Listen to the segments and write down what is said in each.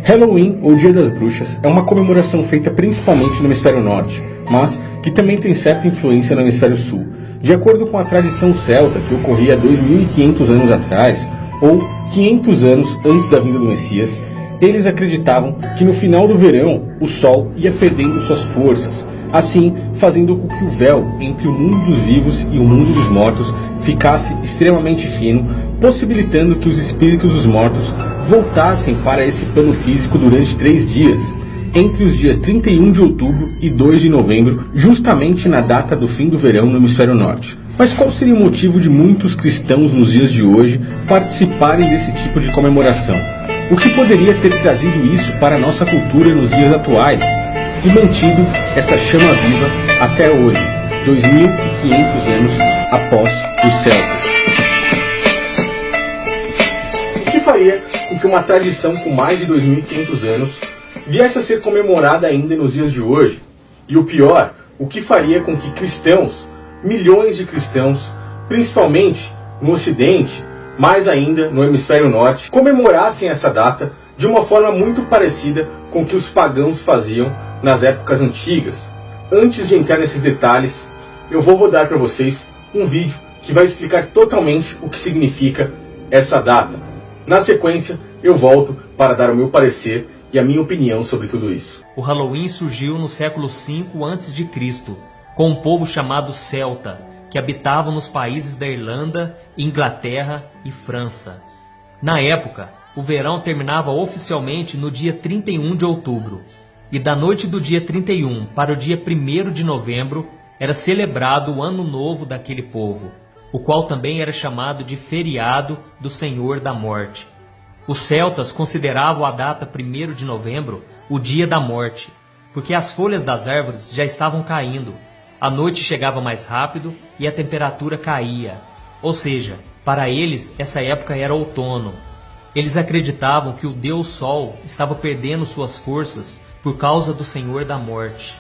Halloween, ou Dia das Bruxas, é uma comemoração feita principalmente no hemisfério norte, mas que também tem certa influência no hemisfério sul. De acordo com a tradição celta, que ocorria 2.500 anos atrás, ou 500 anos antes da vinda do Messias, eles acreditavam que no final do verão o sol ia perdendo suas forças, assim fazendo com que o véu entre o mundo dos vivos e o mundo dos mortos ficasse extremamente fino, possibilitando que os espíritos dos mortos voltassem para esse plano físico durante 3 dias, entre os dias 31 de outubro e 2 de novembro, justamente na data do fim do verão no hemisfério norte. Mas qual seria o motivo de muitos cristãos nos dias de hoje participarem desse tipo de comemoração? O que poderia ter trazido isso para a nossa cultura nos dias atuais e mantido essa chama viva até hoje, 2.500 anos após os celtas? O que faria com que uma tradição com mais de 2.500 anos viesse a ser comemorada ainda nos dias de hoje? E o pior, o que faria com que cristãos, milhões de cristãos, principalmente no Ocidente, mais ainda no hemisfério norte, comemorassem essa data de uma forma muito parecida com o que os pagãos faziam nas épocas antigas? Antes de entrar nesses detalhes, eu vou rodar para vocês um vídeo que vai explicar totalmente o que significa essa data. Na sequência, eu volto para dar o meu parecer e a minha opinião sobre tudo isso. O Halloween surgiu no século V a.C., com um povo chamado celta, que habitavam nos países da Irlanda, Inglaterra e França. Na época, o verão terminava oficialmente no dia 31 de outubro, e da noite do dia 31 para o dia 1º de novembro era celebrado o Ano Novo daquele povo, o qual também era chamado de feriado do Senhor da Morte. Os celtas consideravam a data 1º de novembro o dia da morte, porque as folhas das árvores já estavam caindo, a noite chegava mais rápido e a temperatura caía, ou seja, para eles essa época era outono. Eles acreditavam que o Deus Sol estava perdendo suas forças por causa do Senhor da Morte.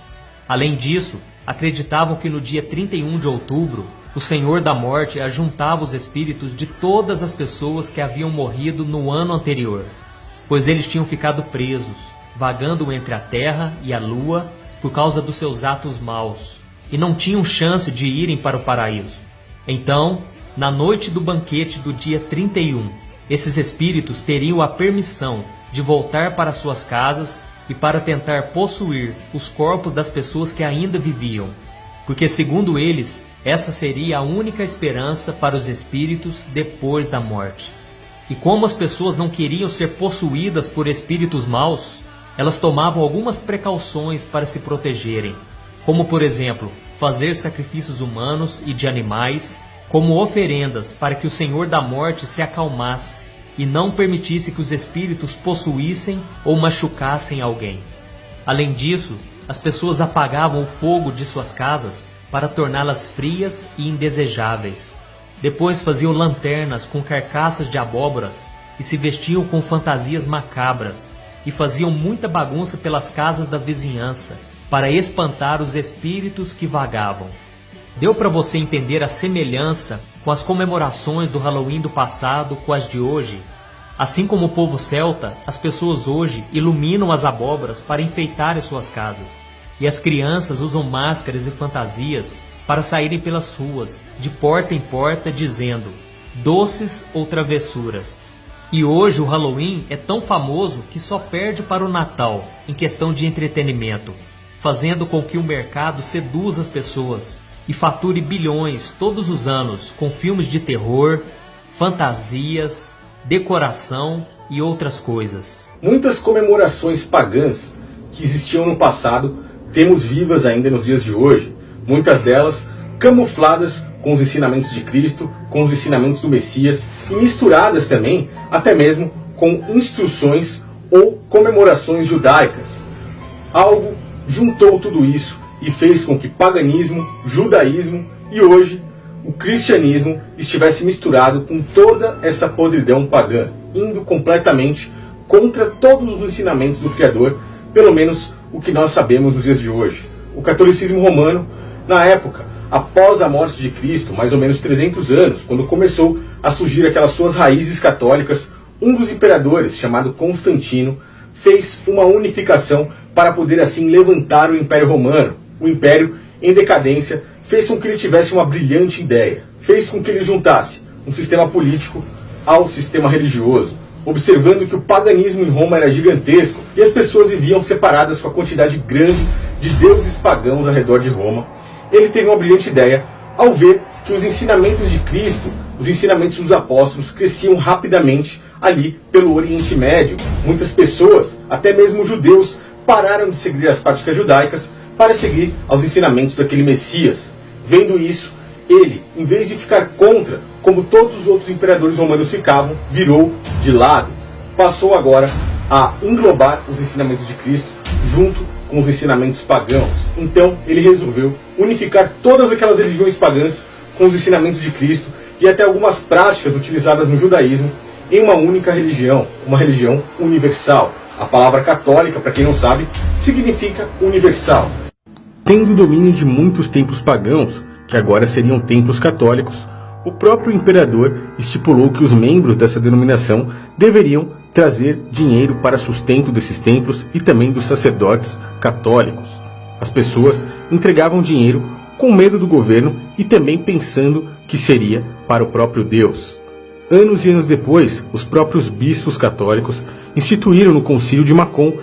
Além disso, acreditavam que no dia 31 de outubro, o Senhor da Morte ajuntava os espíritos de todas as pessoas que haviam morrido no ano anterior, pois eles tinham ficado presos, vagando entre a terra e a lua por causa dos seus atos maus, e não tinham chance de irem para o paraíso. Então, na noite do banquete do dia 31, esses espíritos teriam a permissão de voltar para suas casas e para tentar possuir os corpos das pessoas que ainda viviam, porque segundo eles, essa seria a única esperança para os espíritos depois da morte. E como as pessoas não queriam ser possuídas por espíritos maus, elas tomavam algumas precauções para se protegerem, como por exemplo, fazer sacrifícios humanos e de animais, como oferendas para que o Senhor da Morte se acalmasse e não permitisse que os espíritos possuíssem ou machucassem alguém. Além disso, as pessoas apagavam o fogo de suas casas para torná-las frias e indesejáveis. Depois faziam lanternas com carcaças de abóboras e se vestiam com fantasias macabras e faziam muita bagunça pelas casas da vizinhança para espantar os espíritos que vagavam. Deu para você entender a semelhança com as comemorações do Halloween do passado com as de hoje? Assim como o povo celta, as pessoas hoje iluminam as abóboras para enfeitar as suas casas. E as crianças usam máscaras e fantasias para saírem pelas ruas, de porta em porta, dizendo doces ou travessuras. E hoje o Halloween é tão famoso que só perde para o Natal em questão de entretenimento, fazendo com que o mercado seduza as pessoas e fature bilhões todos os anos com filmes de terror, fantasias, decoração e outras coisas. Muitas comemorações pagãs que existiam no passado temos vivas ainda nos dias de hoje, muitas delas camufladas com os ensinamentos de Cristo, com os ensinamentos do Messias e misturadas também até mesmo com instruções ou comemorações judaicas. Algo juntou tudo isso e fez com que paganismo, judaísmo e hoje o cristianismo estivesse misturado com toda essa podridão pagã, indo completamente contra todos os ensinamentos do Criador, pelo menos o que nós sabemos nos dias de hoje. O catolicismo romano, na época, após a morte de Cristo, mais ou menos 300 anos, quando começou a surgir aquelas suas raízes católicas, um dos imperadores, chamado Constantino, fez uma unificação para poder assim levantar o Império Romano. O Império, em decadência, fez com que ele tivesse uma brilhante ideia. Fez com que ele juntasse um sistema político ao sistema religioso, observando que o paganismo em Roma era gigantesco e as pessoas viviam separadas com a quantidade grande de deuses pagãos ao redor de Roma. Ele teve uma brilhante ideia ao ver que os ensinamentos de Cristo, os ensinamentos dos apóstolos, cresciam rapidamente ali pelo Oriente Médio. Muitas pessoas, até mesmo judeus, pararam de seguir as práticas judaicas para seguir aos ensinamentos daquele Messias. Vendo isso, ele, em vez de ficar contra, como todos os outros imperadores romanos ficavam, virou de lado. Passou agora a englobar os ensinamentos de Cristo junto com os ensinamentos pagãos. Então ele resolveu unificar todas aquelas religiões pagãs com os ensinamentos de Cristo e até algumas práticas utilizadas no judaísmo em uma única religião, uma religião universal. A palavra católica, para quem não sabe, significa universal. Tendo o domínio de muitos templos pagãos, que agora seriam templos católicos, o próprio imperador estipulou que os membros dessa denominação deveriam trazer dinheiro para sustento desses templos e também dos sacerdotes católicos. As pessoas entregavam dinheiro com medo do governo e também pensando que seria para o próprio Deus. Anos e anos depois, os próprios bispos católicos instituíram no Concílio de Macon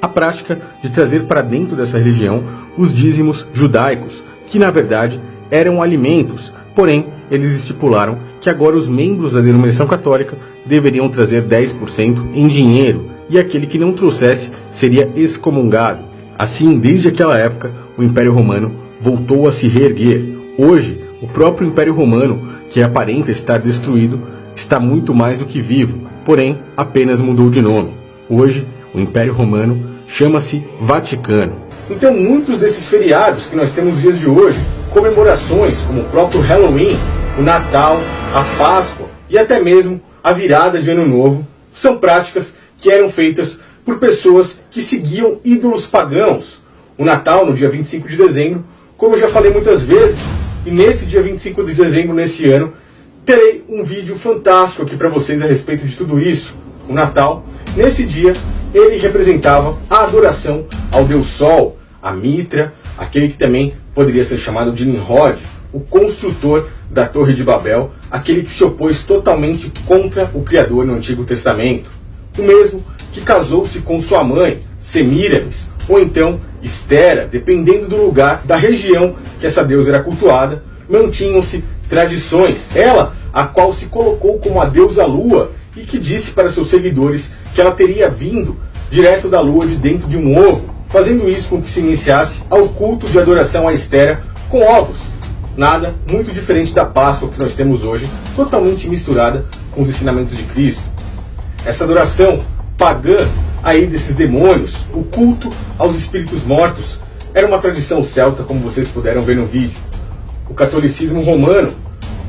a prática de trazer para dentro dessa religião os dízimos judaicos, que na verdade eram alimentos, porém eles estipularam que agora os membros da denominação católica deveriam trazer 10% em dinheiro e aquele que não trouxesse seria excomungado. Assim, desde aquela época, o Império Romano voltou a se reerguer. Hoje, o próprio Império Romano, que aparenta estar destruído, está muito mais do que vivo, porém apenas mudou de nome. Hoje, o Império Romano chama-se Vaticano. Então muitos desses feriados que nós temos nos dias de hoje, comemorações como o próprio Halloween, o Natal, a Páscoa e até mesmo a virada de Ano Novo, são práticas que eram feitas por pessoas que seguiam ídolos pagãos. O Natal, no dia 25 de dezembro, como eu já falei muitas vezes, e nesse dia 25 de dezembro, nesse ano, terei um vídeo fantástico aqui para vocês a respeito de tudo isso. O Natal, nesse dia, ele representava a adoração ao Deus Sol, a Mitra, aquele que também poderia ser chamado de Nimrod, o construtor da Torre de Babel, aquele que se opôs totalmente contra o Criador no Antigo Testamento. O mesmo que casou-se com sua mãe, Semíramis, ou então Estera, dependendo do lugar, da região que essa deusa era cultuada, mantinham-se tradições. Ela, a qual se colocou como a deusa Lua e que disse para seus seguidores que ela teria vindo direto da Lua de dentro de um ovo, fazendo isso com que se iniciasse ao culto de adoração a Estera com ovos. Nada muito diferente da Páscoa que nós temos hoje, totalmente misturada com os ensinamentos de Cristo. Essa adoração pagã aí desses demônios, o culto aos espíritos mortos, era uma tradição celta, como vocês puderam ver no vídeo. O catolicismo romano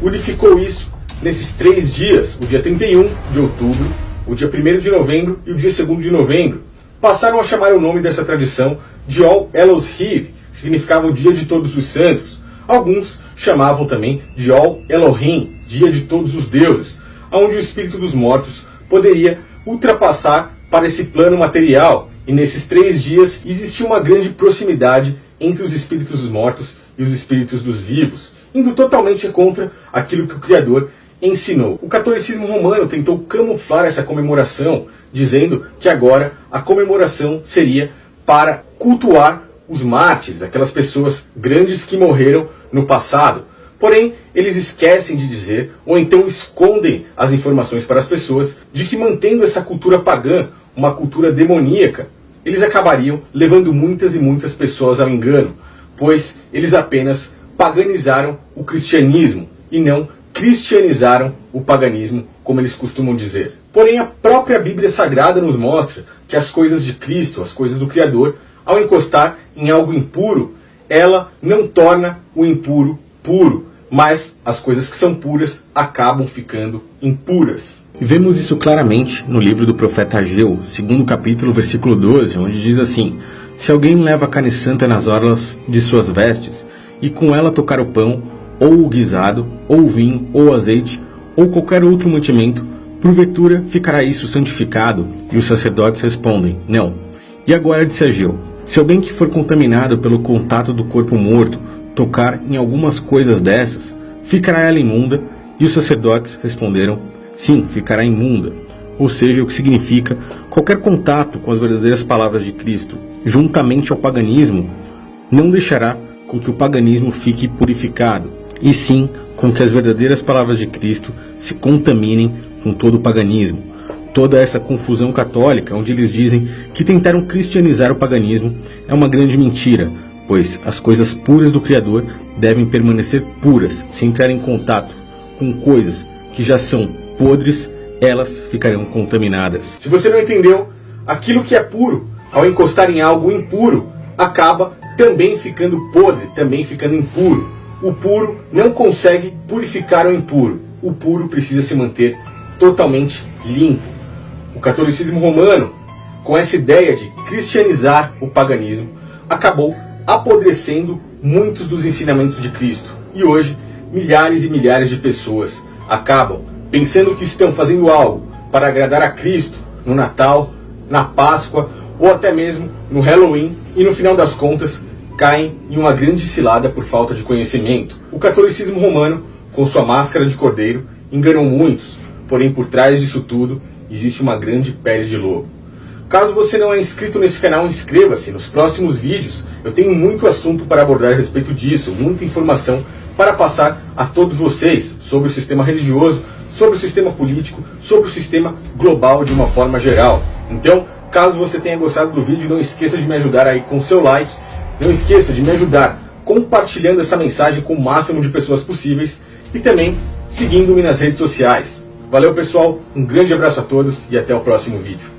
unificou isso nesses 3 dias, o dia 31 de outubro, o dia 1º de novembro e o dia 2º de novembro. Passaram a chamar o nome dessa tradição de All Hallows Eve, que significava o Dia de Todos os Santos. Alguns chamavam também de All Elohim, Dia de Todos os Deuses, onde o espírito dos mortos poderia ultrapassar para esse plano material. E nesses 3 dias existia uma grande proximidade entre os espíritos dos mortos e os espíritos dos vivos, indo totalmente contra aquilo que o Criador ensinou. O catolicismo romano tentou camuflar essa comemoração, dizendo que agora a comemoração seria para cultuar os mártires, aquelas pessoas grandes que morreram no passado. Porém, eles esquecem de dizer, ou então escondem as informações para as pessoas, de que mantendo essa cultura pagã, uma cultura demoníaca, eles acabariam levando muitas e muitas pessoas ao engano, pois eles apenas paganizaram o cristianismo e não cristianizaram o paganismo, como eles costumam dizer. Porém, a própria Bíblia Sagrada nos mostra que as coisas de Cristo, as coisas do Criador, ao encostar em algo impuro, ela não torna o impuro puro, mas as coisas que são puras acabam ficando impuras. Vemos isso claramente no livro do profeta Ageu, 2º capítulo, versículo 12, onde diz assim: se alguém leva carne santa nas orlas de suas vestes, e com ela tocar o pão, ou o guisado, ou o vinho, ou o azeite, ou qualquer outro mantimento, Porventura ficará isso santificado? E os sacerdotes respondem, não. E agora, disse Ageu, se alguém que for contaminado pelo contato do corpo morto tocar em algumas coisas dessas, ficará ela imunda? E os sacerdotes responderam, sim, ficará imunda. Ou seja, o que significa qualquer contato com as verdadeiras palavras de Cristo, juntamente ao paganismo, não deixará com que o paganismo fique purificado, e sim com que as verdadeiras palavras de Cristo se contaminem com todo o paganismo. Toda essa confusão católica, onde eles dizem que tentaram cristianizar o paganismo, é uma grande mentira, pois as coisas puras do Criador devem permanecer puras, se entrar em contato com coisas que já são podres, elas ficarão contaminadas. Se você não entendeu, aquilo que é puro, ao encostar em algo impuro, acaba também ficando podre, também ficando impuro. O puro não consegue purificar o impuro. O puro precisa se manter totalmente limpo. O catolicismo romano, com essa ideia de cristianizar o paganismo, acabou apodrecendo muitos dos ensinamentos de Cristo. E hoje, milhares e milhares de pessoas acabam pensando que estão fazendo algo para agradar a Cristo no Natal, na Páscoa ou até mesmo no Halloween, e no final das contas caem em uma grande cilada por falta de conhecimento. O catolicismo romano, com sua máscara de cordeiro, enganou muitos, porém por trás disso tudo existe uma grande pele de lobo. Caso você não é inscrito nesse canal, inscreva-se. Nos próximos vídeos eu tenho muito assunto para abordar a respeito disso, muita informação para passar a todos vocês sobre o sistema religioso, sobre o sistema político, sobre o sistema global de uma forma geral. Então, caso você tenha gostado do vídeo, não esqueça de me ajudar aí com seu like, não esqueça de me ajudar compartilhando essa mensagem com o máximo de pessoas possíveis e também seguindo-me nas redes sociais. Valeu, pessoal, um grande abraço a todos e até o próximo vídeo.